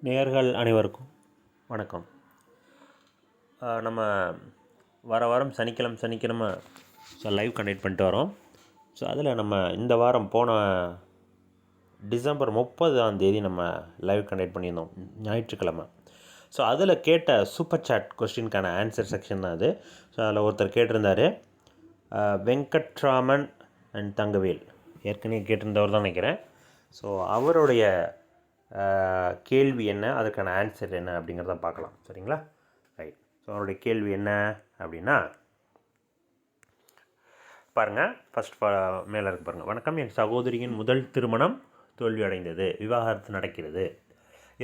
நேயர்கள் அனைவருக்கும் வணக்கம். நம்ம வாரம் சனிக்கிழமை லைவ் கண்டக்ட் பண்ணிட்டு வரோம். ஸோ அதில் நம்ம இந்த வாரம் போன டிசம்பர் 30 நம்ம லைவ் கண்டக்ட் பண்ணியிருந்தோம், ஞாயிற்றுக்கிழமை. ஸோ அதில் கேட்ட சூப்பர் சாட் கொஸ்டினுக்கான ஆன்சர் செக்ஷன் தான் அது. ஸோ அதில் ஒருத்தர் கேட்டிருந்தார், வெங்கட்ராமன் அண்ட் தங்கவேல், ஏற்கனவே கேட்டிருந்தவர் தான் நினைக்கிறேன். ஸோ அவருடைய கேள்வி என்ன, அதுக்கான ஆன்சர் என்ன அப்படிங்கிறத பார்க்கலாம். சரிங்களா? ரைட். ஸோ அவருடைய கேள்வி என்ன அப்படின்னா, பாருங்கள், ஃபஸ்ட் மேலே இருக்கு பாருங்கள். வணக்கம், என் சகோதரியின் முதல் திருமணம் தோல்வி அடைந்தது, விவாகரத்து நடக்கிறது,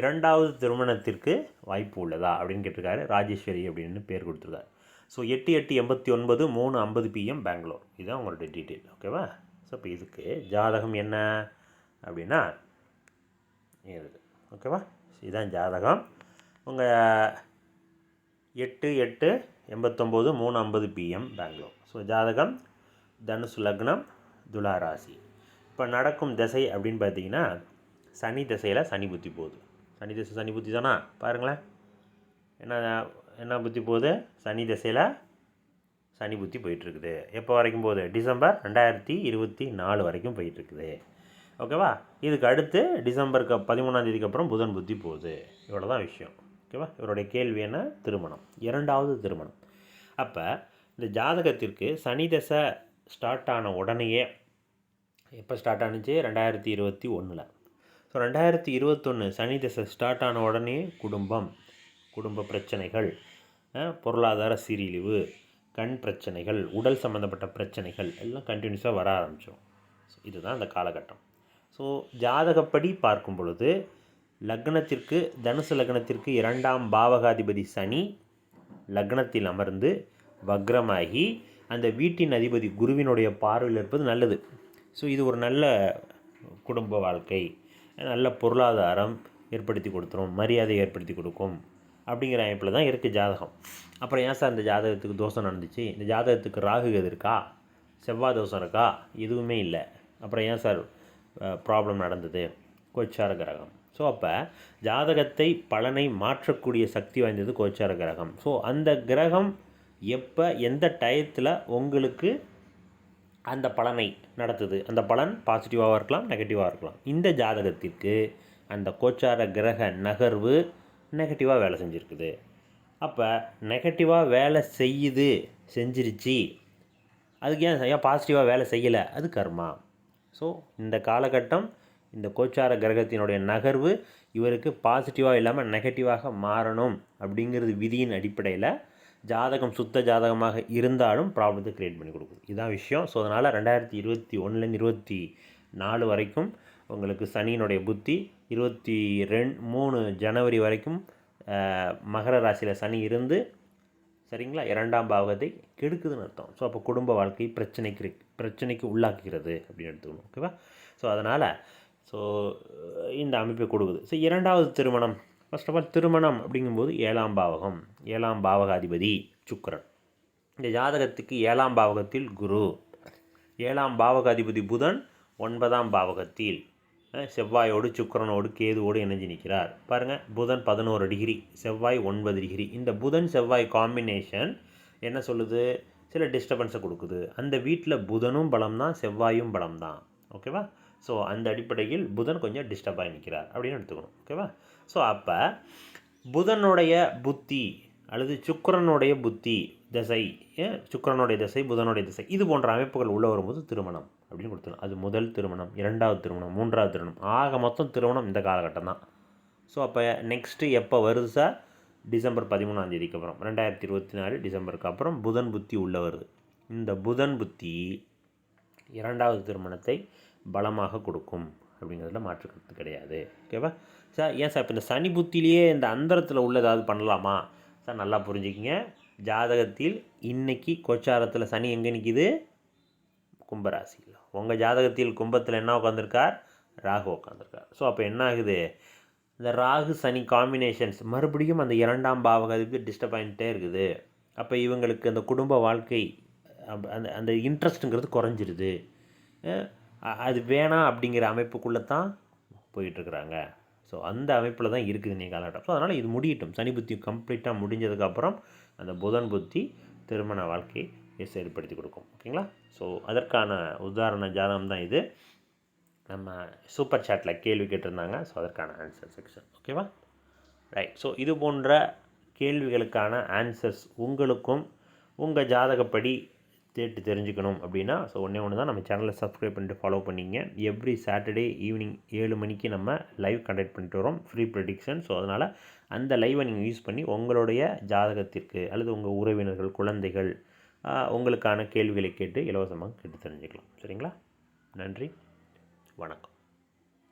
இரண்டாவது திருமணத்திற்கு வாய்ப்பு உள்ளதா அப்படின்னு கேட்டிருக்காரு. ராஜேஸ்வரி அப்படின்னு பேர் கொடுத்துருக்காரு. ஸோ 8889 3:50 PM பெங்களூர், இதுதான் உங்களுடைய டீட்டெயில். ஓகேவா? ஸோ இப்போ இதுக்கு ஜாதகம் என்ன அப்படின்னா இது. ஓகேவா? இதுதான் ஜாதகம். உங்கள் 8889 3:50 PM பெங்களூர். ஸோ ஜாதகம் தனுசு லக்னம், துலா ராசி. இப்போ நடக்கும் திசை அப்படின்னு பார்த்தீங்கன்னா, சனி திசையில் சனி புத்தி போகுது. சனி திசை சனி புத்தி தானா? பாருங்களேன், என்ன புத்தி போகுது? சனி திசையில் சனி புத்தி போயிட்டுருக்குது. எப்போ வரைக்கும் போகுது? டிசம்பர் 2024 வரைக்கும் போயிட்டுருக்குது. ஓகேவா? இதுக்கு அடுத்து டிசம்பருக்கு 13 அப்புறம் புதன் புத்தி போகுது. இவ்வளோ தான் விஷயம். ஓகேவா? இவருடைய கேள்வி என்ன? திருமணம், இரண்டாவது திருமணம். அப்போ இந்த ஜாதகத்திற்கு சனி தசை ஸ்டார்ட் ஆன உடனேயே, எப்போ ஸ்டார்ட் ஆனிச்சு? 2021. ஸோ 2021 சனி தசை ஸ்டார்ட் ஆன உடனே குடும்ப பிரச்சனைகள், பொருளாதார சீரழிவு, கண் பிரச்சனைகள், உடல் சம்மந்தப்பட்ட பிரச்சனைகள் எல்லாம் கண்டினியூஸாக வர ஆரம்பித்தோம். ஸோ இதுதான் அந்த காலகட்டம். ஸோ ஜாதகப்படி பார்க்கும் பொழுது லக்னத்திற்கு, தனுசு லக்னத்திற்கு 2ஆம் பாவகாதிபதி சனி லக்னத்தில் அமர்ந்து வக்ரமாகி அந்த வீட்டின் அதிபதி குருவினுடைய பார்வையில் இருப்பது நல்லது. ஸோ இது ஒரு நல்ல குடும்ப வாழ்க்கை, நல்ல பொருளாதாரம் ஏற்படுத்தி கொடுத்துரும், மரியாதை ஏற்படுத்தி கொடுக்கும் அப்படிங்கிற அமைப்பில் தான் இருக்குது ஜாதகம். அப்புறம் ஏன் சார் இந்த ஜாதகத்துக்கு தோஷம் நடந்துச்சு? இந்த ஜாதகத்துக்கு ராகு எது இருக்கா, செவ்வாய் தோஷம் இருக்கா? எதுவுமே இல்லை. அப்புறம் ஏன் சார் ப்ராப்ளம் நடந்தது? கோச்சார கிரகம். ஸோ அப்போ ஜாதகத்தை பலனை மாற்றக்கூடிய சக்தி வாய்ந்தது கோச்சார கிரகம். ஸோ அந்த கிரகம் எப்போ எந்த டயத்தில் உங்களுக்கு அந்த பலனை நடத்துது, அந்த பலன் பாசிட்டிவாக இருக்கலாம், நெகட்டிவாக இருக்கலாம். இந்த ஜாதகத்திற்கு அந்த கோச்சார கிரக நகர்வு நெகட்டிவாக வேலை செஞ்சுருக்குது. அப்போ நெகட்டிவாக வேலை செஞ்சிருச்சு, அதுக்கு ஏன் பாசிட்டிவாக வேலை செய்யலை? அது கர்மா. ஸோ இந்த காலகட்டம் இந்த கோச்சார கிரகத்தினுடைய நகர்வு இவருக்கு பாசிட்டிவாக இல்லாமல் நெகட்டிவாக மாறணும் அப்படிங்கிறது விதியின் அடிப்படையில் ஜாதகம் சுத்த ஜாதகமாக இருந்தாலும் ப்ராப்ளத்தை க்ரியேட் பண்ணி கொடுக்குது. இதுதான் விஷயம். ஸோ அதனால் 2021 24 வரைக்கும் உங்களுக்கு சனியினுடைய புத்தி, 23 ஜனவரி வரைக்கும் மகர ராசியில் சனி இருந்து, சரிங்களா, 2ஆம் பாவகத்தை கெடுக்குதுன்னு அர்த்தம். ஸோ அப்போ குடும்ப வாழ்க்கை பிரச்சனைக்கு உள்ளாக்குகிறது அப்படின்னு எடுத்துக்கணும். ஓகேவா? ஸோ அதனால் இந்த அமைப்பை கொடுக்குது. ஸோ இரண்டாவது திருமணம், ஃபர்ஸ்ட் ஆஃப் ஆல் திருமணம் அப்படிங்கும்போது 7ஆம் பாவகம், 7ஆம் பாவகாதிபதி சுக்கிரன். இந்த ஜாதகத்துக்கு 7ஆம் பாவகத்தில் குரு, 7ஆம் பாவகாதிபதி புதன் 9ஆம் பாவகத்தில் செவ்வாயோடு சுக்கிரனோடு கேதுவோடு இணைஞ்சு நிற்கிறார். பாருங்கள், புதன் 11 டிகிரி, செவ்வாய் 9 டிகிரி. இந்த புதன் செவ்வாய் காம்பினேஷன் என்ன சொல்லுது? சில டிஸ்டர்பன்ஸை கொடுக்குது. அந்த வீட்டில் புதனும் பலம் தான், செவ்வாயும் பலம் தான். ஓகேவா? ஸோ அந்த அடிப்படையில் புதன் கொஞ்சம் டிஸ்டர்பாகி நிற்கிறார் அப்படின்னு எடுத்துக்கணும். ஓகேவா? ஸோ அப்போ புதனுடைய புத்தி அல்லது சுக்கிரனுடைய புத்தி திசை, சுக்கிரனுடைய திசை, புதனுடைய திசை, இது போன்ற அமைப்புகள் உள்ள வரும்போது திருமணம் அப்படின்னு கொடுத்துரும். அது முதல் திருமணம், இரண்டாவது திருமணம், மூன்றாவது திருமணம், ஆக மொத்தம் திருமணம் இந்த காலகட்டம் தான். ஸோ அப்போ நெக்ஸ்ட்டு எப்போ வருது சார்? டிசம்பர் 13 அப்புறம், 2024 டிசம்பருக்கு அப்புறம் புதன் புத்தி உள்ளே வருது. இந்த புதன் புத்தி இரண்டாவது திருமணத்தை பலமாக கொடுக்கும் அப்படிங்கிறதுல மாற்றுக்கிறது கிடையாது. ஓகேவா சார்? ஏன் சார் இப்போ இந்த சனி புத்திலேயே இந்த அந்தரத்தில் உள்ள ஏதாவது பண்ணலாமா சார்? நல்லா புரிஞ்சுக்கிங்க. ஜாதகத்தில் இன்றைக்கி கோச்சாரத்தில் சனி எங்கே நிற்கிது? கும்பராசியில். உங்கள் ஜாதகத்தில் கும்பத்தில் என்ன உட்காந்துருக்கார்? ராகு உட்காந்துருக்கார். ஸோ அப்போ என்ன ஆகுது? இந்த ராகு சனி காம்பினேஷன்ஸ் மறுபடியும் அந்த 2ஆம் பாவகத்துக்கு டிஸ்டர்ப் ஆகிட்டே இருக்குது. அப்போ இவங்களுக்கு அந்த குடும்ப வாழ்க்கை அந்த அந்த இன்ட்ரெஸ்ட்டுங்கிறது குறைஞ்சிருது. அது வேணாம் அப்படிங்கிற அமைப்புக்குள்ளே தான் போயிட்டுருக்குறாங்க. ஸோ அந்த அமைப்பில் தான் இருக்குது இன்றைக்கி காலகட்டம். ஸோ அதனால் இது முடியட்டும். சனி புத்தி கம்ப்ளீட்டாக முடிஞ்சதுக்கப்புறம் அந்த புதன் புத்தி திருமண வாழ்க்கையை செயல்படுத்தி கொடுக்கும். ஓகேங்களா? ஸோ அதற்கான உதாரண ஜாதகம் தான் இது. நம்ம சூப்பர் சாட்டில் கேள்வி கேட்டிருந்தாங்க. ஸோ அதற்கான ஆன்சர் செக்ஷன். ஓகேவா? ரைட். ஸோ இது போன்ற கேள்விகளுக்கான ஆன்சர்ஸ் உங்களுக்கும் உங்கள் ஜாதகப்படி தெரிஞ்சுக்கணும் அப்படின்னா ஸோ ஒன்று தான் நம்ம சேனலை சப்ஸ்கிரைப் பண்ணிட்டு ஃபாலோ பண்ணிங்க. எவ்ரி சாட்டர்டே ஈவினிங் 7 மணிக்கு நம்ம லைவ் கண்டக்ட் பண்ணிட்டு வரோம், ஃப்ரீ ப்ரெடிக்ஷன். ஸோ அதனால் அந்த லைவை நீங்கள் யூஸ் பண்ணி உங்களுடைய ஜாதகத்திற்கு அல்லது உங்கள் உறவினர்கள், குழந்தைகள் உங்களுக்கான கேள்விகளை கேட்டு இலவசமாக கேட்டு தெரிஞ்சுக்கலாம். சரிங்களா? நன்றி, வணக்கம்.